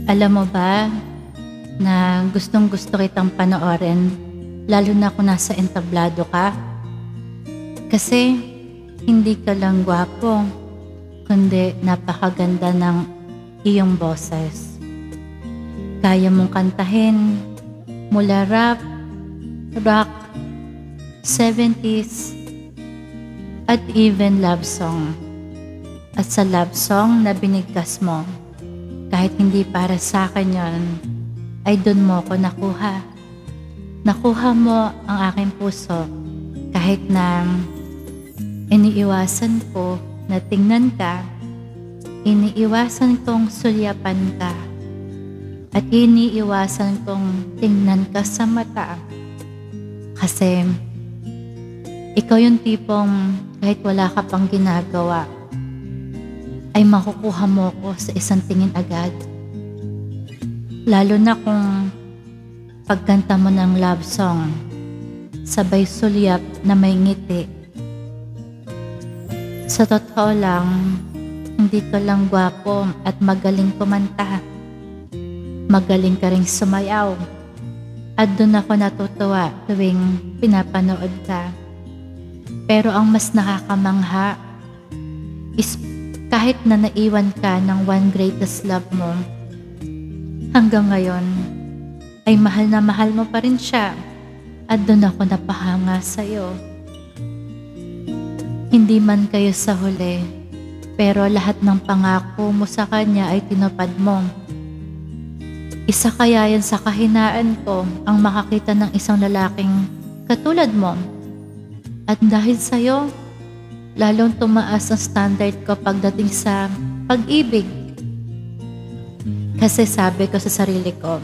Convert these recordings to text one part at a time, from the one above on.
Alam mo ba na gustong-gusto kitang panoorin, lalo na kung nasa entablado ka? Kasi hindi ka lang gwapo, kundi napakaganda ng iyong boses. Kaya mong kantahin mula rap, rock, 70s, at even love song. At sa love song na binigkas mo, kahit hindi para sa akin yon, ay doon mo ko nakuha. Nakuha mo ang aking puso kahit na iniiwasan ko na tingnan ka, iniiwasan kong sulyapan ka, at iniiwasan kong tingnan ka sa mata. Kasi ikaw yung tipong kahit wala ka pang ginagawa, ay makukuha mo ko sa isang tingin agad. Lalo na kung pagkanta mo ng love song, sabay sulyap na may ngiti. Sa totoo lang, hindi ka lang gwapo at magaling kumanta. Magaling ka ring sumayaw. At doon ako natutuwa tuwing pinapanood ka. Pero ang mas nakakamangha is kahit na naiwan ka ng one greatest love mo, hanggang ngayon ay mahal na mahal mo pa rin siya, at doon ako napahanga sa'yo. Hindi man kayo sa huli, pero lahat ng pangako mo sa kanya ay tinupad mo. Isa kaya yan sa kahinaan ko ang makakita ng isang lalaking katulad mo. At dahil sa'yo, lalong tumaas ang standard ko pagdating sa pag-ibig. Kasi sabi ko sa sarili ko,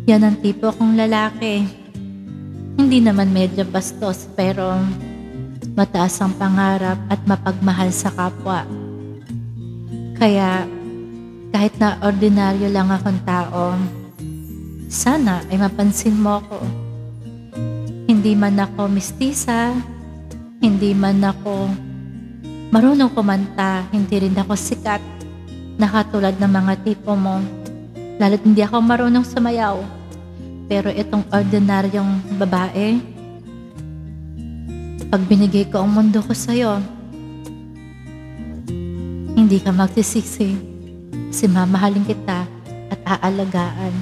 yan ang tipo kong lalaki. Hindi naman medyo bastos, pero mataas ang pangarap at mapagmahal sa kapwa. Kaya kahit na ordinaryo lang akong tao, sana ay mapansin mo ko. Hindi man ako mistisa, hindi man ako marunong kumanta, hindi rin ako sikat na katulad ng mga tipo mo. Lalo't hindi ako marunong sumayaw. Pero itong ordinaryong babae, pag binigay ko ang mundo ko sa'yo, hindi ka magsisisi, kasi mamahalin kita at aalagaan.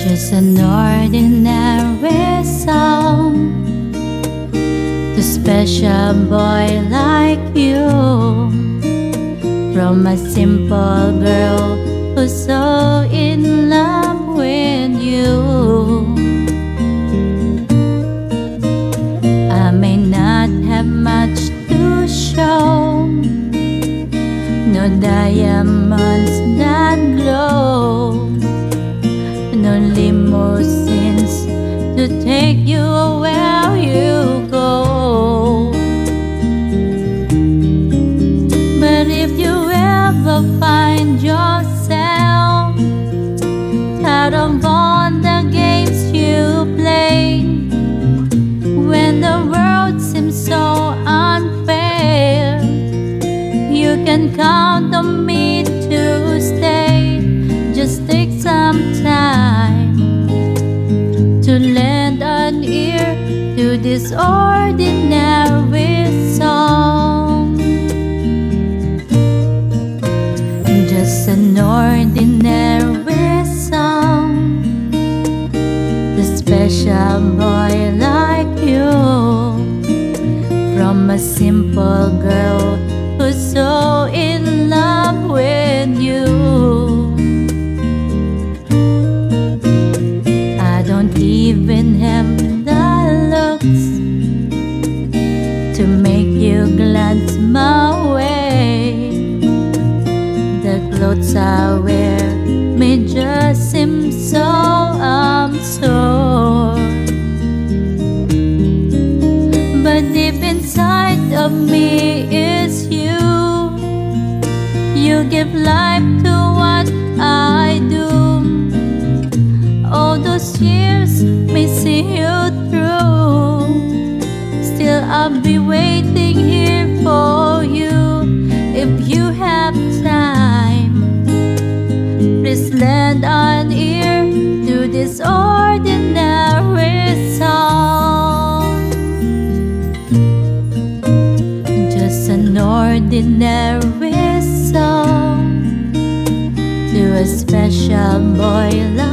Just an ordinary song to special boy like you, from a simple girl who's so in love with you. I may not have much to show, no diamonds that glow, no limousines to take you where you go. But if you ever find yourself tired of all the games you play, when the world seems so unfair, you can count on me to stay. Just take some time to lend an ear to this ordinary song. Just an ordinary song, the special boy like you, from a simple girl who's so in love with you. Even have the looks to make you glance my way. The clothes I wear may just seem so absurd, but deep inside of me You give life to what I do. All those years may see you through. Still I'll be waiting here for you. If you have time, please lend an ear to this ordinary song. Just an ordinary song to a special boy like